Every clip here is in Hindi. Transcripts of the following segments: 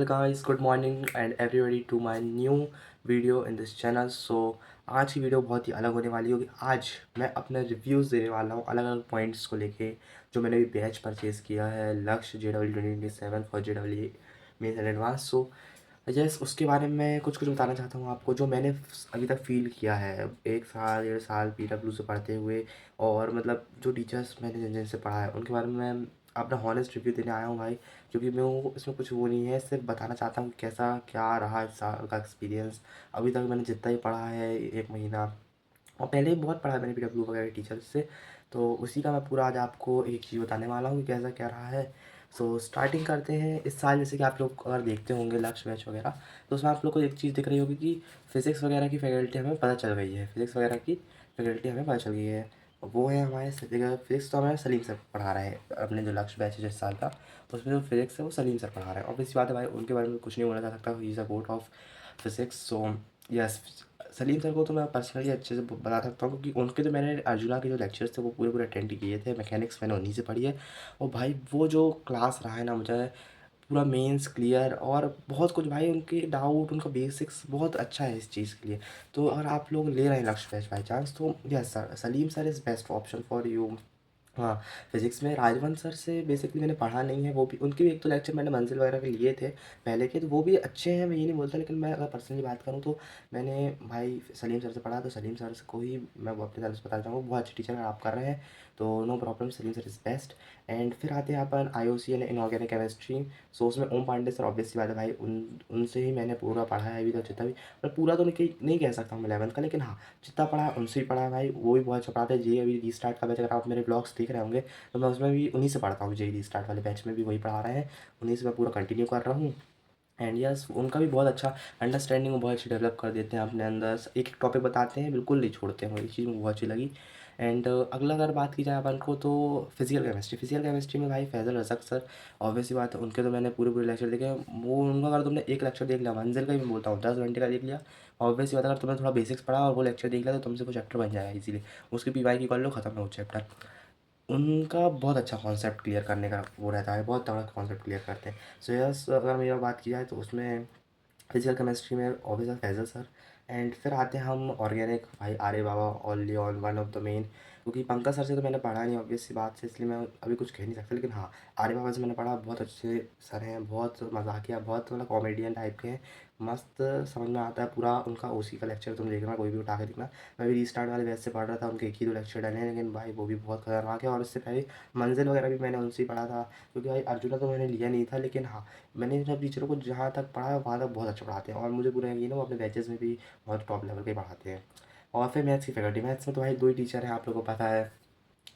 well guys, good morning and everybody to my new video in this channel. So आज की वीडियो बहुत ही अलग होने वाली होगी। आज मैं अपने रिव्यूज़ देने वाला हूँ अलग अलग पॉइंट्स को लेके, जो मैंने भी बैच परचेज़ किया है लक्ष्य JW 2027 for JW mains and advance. So yes, उसके बारे में कुछ कुछ बताना चाहता हूँ आपको, जो मैंने अभी तक फ़ील किया है 1 साल 1.5 साल PW से पढ़ते हुए, और मतलब जो टीचर्स मैंने जिन जिनसे पढ़ा है उनके बारे में मैं अपना हॉनेस्ट रिव्यू देने आया हूँ भाई। क्योंकि मैं वो इसमें कुछ वो नहीं है, सिर्फ बताना चाहता हूँ कि कैसा क्या रहा इस साल का एक्सपीरियंस। अभी तक मैंने जितना ही पढ़ा है 1 महीना, और पहले भी बहुत पढ़ा है मैंने PW वगैरह टीचर्स से, तो उसी का मैं पूरा आज आपको एक चीज़ बताने वाला हूँ कि कैसा क्या रहा है। सो स्टार्टिंग करते हैं। इस साल जैसे कि आप लोग अगर देखते होंगे लक्ष्य बैच वगैरह, तो उसमें आप लोग को एक चीज़ दिख रही होगी कि फ़िज़िक्स वगैरह की फैकल्टी हमें पता चल गई है। फ़िज़िक्स वगैरह की फैकल्टी हमें पता चल गई है। वो है हमारे फ़िज़िक्स तो हमारे सलीम सर पढ़ा रहे हैं अपने जो लक्ष्य बैच है जिस साल का, उसमें जो फ़िज़िक्स है वो सलीम सर पढ़ा रहे हैं। ऑब्वियस बात है भाई, उनके बारे में कुछ नहीं बोला जा सकता, he is a goat of physics. So yes, Salim sir को तो मैं पर्सनली अच्छे से बता सकता हूँ, क्योंकि उनके जो मैंने अर्जुना के जो लेक्चर्स थे वो पूरे पूरे अटेंड किए थे। मैकेनिक्स मैंने उन्हीं से पढ़ी है, और भाई वो जो क्लास रहा है ना, मुझे पूरा मेंस क्लियर और बहुत कुछ भाई, उनके डाउट उनका बेसिक्स बहुत अच्छा है इस चीज़ के लिए। तो अगर आप लोग ले रहे हैं लक्ष्य बैच बाई चांस, तो yes sir, Salim sir is best option for you. हाँ, फिज़िक्स में राजवंत सर से बेसिकली मैंने पढ़ा नहीं है, वो भी उनके भी एक तो लेक्चर मैंने मंजिल वगैरह के लिए थे पहले के, तो वो भी अच्छे हैं, मैं ये नहीं बोलता। लेकिन मैं अगर पर्सनली बात करूँ तो मैंने भाई सलीम सर से पढ़ा, तो सलीम सर को ही मैं वो अपनी तरफ से बताना चाहूँगा, बहुत अच्छे टीचर अगर आप कर रहे हैं तो no problem, Salim sir is best. And फिर आते हैं अपन IOC यानी इनऑर्गेनिक केमिस्ट्री। सो उसमें ओम पांडे सर ऑब्वियसली बात है भाई, उनसे ही मैंने पूरा पढ़ा है अभी तक जितना भी, पर पूरा तो नहीं कह सकता हूँ 11th का, लेकिन हाँ जितना पढ़ा है उनसे ही पढ़ा है भाई। वो भी बहुत अच्छा पढ़ाते हैं। जी अभी रीस्टार्ट का बैच अगर आप मेरे ब्लॉग्स देख रहे होंगे, तो मैं उसमें भी उन्हीं से पढ़ता हूँ। JEE स्टार्ट वाले बैच में भी वही पढ़ा रहे हैं, उन्हीं से मैं पूरा कंटिन्यू कर रहा हूँ। एंड यस, उनका भी बहुत अच्छा अंडरस्टैंडिंग वो बहुत अच्छी डेवलप कर देते हैं अपने अंदर, एक एक टॉपिक बताते हैं, बिल्कुल नहीं छोड़ते हैं, ये चीज़ मुझे बहुत अच्छी लगी। एंड अगला अगर बात की जाए अपन को, तो फिजिकल केमिस्ट्री में भाई फैज़ल रज़ाक सर, ऑब्वियसली बात है, उनके तो मैंने पूरे पूरे लेक्चर देखे हैं। वो उनका अगर तुमने एक लेक्चर देख लिया, मंजिल का ही मैं बोलता हूँ 10 घंटे का देख लिया, ऑब्वियसली बात है, अगर तुमने थोड़ा बेसिक्स पढ़ा और वो लेक्चर देख लिया, तो तुमसे वो चैप्टर बन जाएगा इजीली। उसकी PY की कर लो, खत्म है वो चैप्टर। उनका बहुत अच्छा कॉन्सेप्ट क्लियर करने का वो रहता है, बहुत तगड़ा कॉन्सेप्ट क्लियर करते हैं। सो यस, अगर मेरी बात की जाए तो उसमें फिजिकल केमिस्ट्री में ऑब्वियसली फैजल सर। एंड फिर आते हैं हम ऑर्गेनिक, भाई Arya Baba only on one of the main. क्योंकि पंकज सर से तो मैंने पढ़ा नहीं ऑब्वियस सी बात से, इसलिए मैं अभी कुछ कह नहीं सकता। लेकिन हाँ, आर्य बाबा से मैंने पढ़ा, बहुत अच्छे सर हैं, बहुत मजाकिया, बहुत मतलब कॉमेडियन टाइप के हैं, मस्त समझ में आता है पूरा। उनका OC का लेक्चर तुम देखना, कोई भी उठा के देखना। मैं भी रीस्टार्ट वाले बैच से पढ़ रहा था, उनके एक ही दो लेक्चर डले हैं, लेकिन भाई वो भी बहुत खतरनाक है। और इससे पहले मंजिल वगैरह भी मैंने उनसे ही पढ़ा था, क्योंकि भाई अर्जुना तो मैंने लिया नहीं था, लेकिन हाँ मैंने सब टीचरों को जहाँ तक पढ़ा है वहाँ तक बहुत अच्छा पढ़ाते हैं, और मुझे पूरा यकीन है वो अपने बैचेस में भी बहुत टॉप लेवल के पढ़ाते हैं। और फिर मैथ्स की फैकल्टी, मैथ्स में तो भाई 2 ही टीचर हैं, आप लोगों को पता है।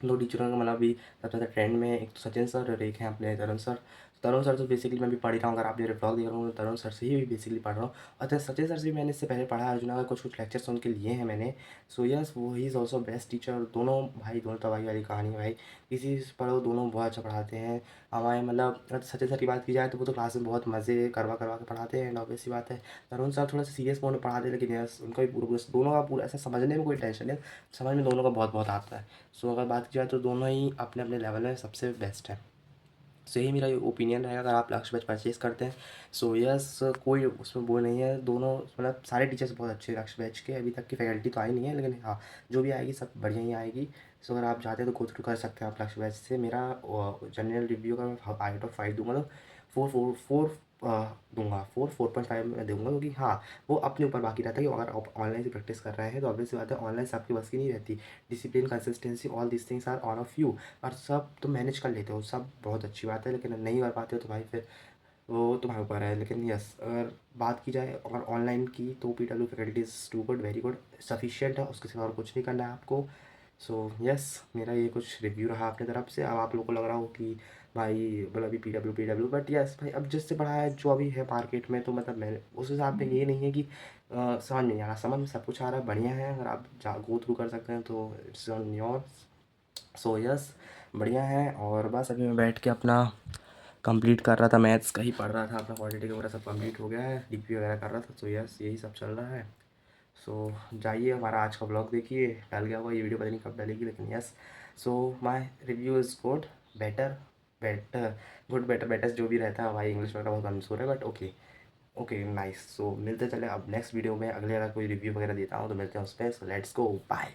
2 टीचरों का मतलब अभी सबसे ज़्यादा ट्रेंड में, एक तो सचिन सर और एक हैं अपने तरुण सर। तरुण सर तो बेसिकली मैं भी पढ़ ही रहा हूँ, अगर आप मेरे ब्लॉग देख रहा हूँ तो तरुण सर से ही बेसिकली पढ़ रहा हूँ। अच्छा, सचिन सर से भी मैंने इससे पहले पढ़ा है, अर्जुना का कुछ कुछ लेक्चर्स उनके लिए हैं मैंने। सो यस, वो he is also best teacher. दोनों भाई, दोनों तबाही वाली कहानी है भाई, किसी से पढ़ो दोनों बहुत अच्छा पढ़ाते हैं। हमारे मतलब अगर सचिन सर की बात की जाए तो वो तो क्लास में बहुत मज़े करवा करवा के पढ़ाते हैं, एंड ऑब्वियसली बात है तरुण सर थोड़ा सा सीरियस मोड में पढ़ाते हैं, लेकिन यस उनका भी पूरा दोनों का पूरा ऐसा समझने में कोई टेंशन नहीं, समझ में दोनों का बहुत बहुत आता है। सो अगर बात की जाए तो दोनों ही अपने अपने लेवल में सबसे बेस्ट है। सो यही मेरा ओपिनियन रहेगा अगर आप लक्ष्य बैच परचेज़ करते हैं। सो यस, कोई उसमें वो नहीं है, दोनों मतलब सारे टीचर्स बहुत अच्छे हैं लक्ष्य बैच के। अभी तक की फैकल्टी तो आई नहीं है, लेकिन हाँ जो भी आएगी सब बढ़िया ही आएगी। सो अगर आप चाहते हैं तो गो थ्रू कर सकते हैं आप लक्ष्य बैच से। मेरा जनरल रिव्यू का मैं 8/5 दूंगा, तो 4 दूंगा, 4.5 में दूंगा, क्योंकि हाँ वो अपने ऊपर बाकी रहता है कि अगर आप ऑनलाइन से प्रैक्टिस कर रहे हैं तो ऑब्वियस बात है ऑनलाइन से आपकी बस की नहीं रहती। Discipline, consistency, all this things are on of you, और सब तुम मैनेज कर लेते हो, सब बहुत अच्छी बात है। लेकिन नहीं कर पाते हो तो भाई फिर वो तुम्हारे ऊपर है। लेकिन यस, अगर बात की जाए अगर ऑनलाइन की, तो PW faculties too good, very good, sufficient है, उसके सिवा और कुछ नहीं करना है आपको। सो यस, मेरा ये कुछ रिव्यू रहा अपनी तरफ से। अब आप लोगों को लग रहा हो कि भाई बोला अभी PW, बट यस भाई, अब जिससे पढ़ा है जो अभी है मार्केट में, तो मतलब मैंने उस हिसाब में ये नहीं है कि समझ में नहीं आ रहा, समझ में सब कुछ आ रहा है, बढ़िया है। अगर आप गो थ्रू कर सकते हैं तो it's on your. So yes, बढ़िया है। और बस अभी मैं बैठ के अपना कंप्लीट कर रहा था, मैथ्स का ही पढ़ रहा था, अपना क्वांटिटी वगैरह सब कंप्लीट हो गया है, DP वगैरह कर रहा था। सो यस, यही सब चल रहा है। सो जाइए हमारा आज का ब्लॉग देखिए, डाल गया होगा ये वीडियो, पता नहीं कब डालेगी, लेकिन yes. So my review is good, better, better, good, better, better जो भी रहता है भाई, इंग्लिश वगैरह बहुत मंसूर है, but okay. Okay, nice. So मिलते चले अब नेक्स्ट वीडियो में, अगले अगर कोई रिव्यू वगैरह देता हूँ तो मिलते हैं उस पर। So let's go, bye.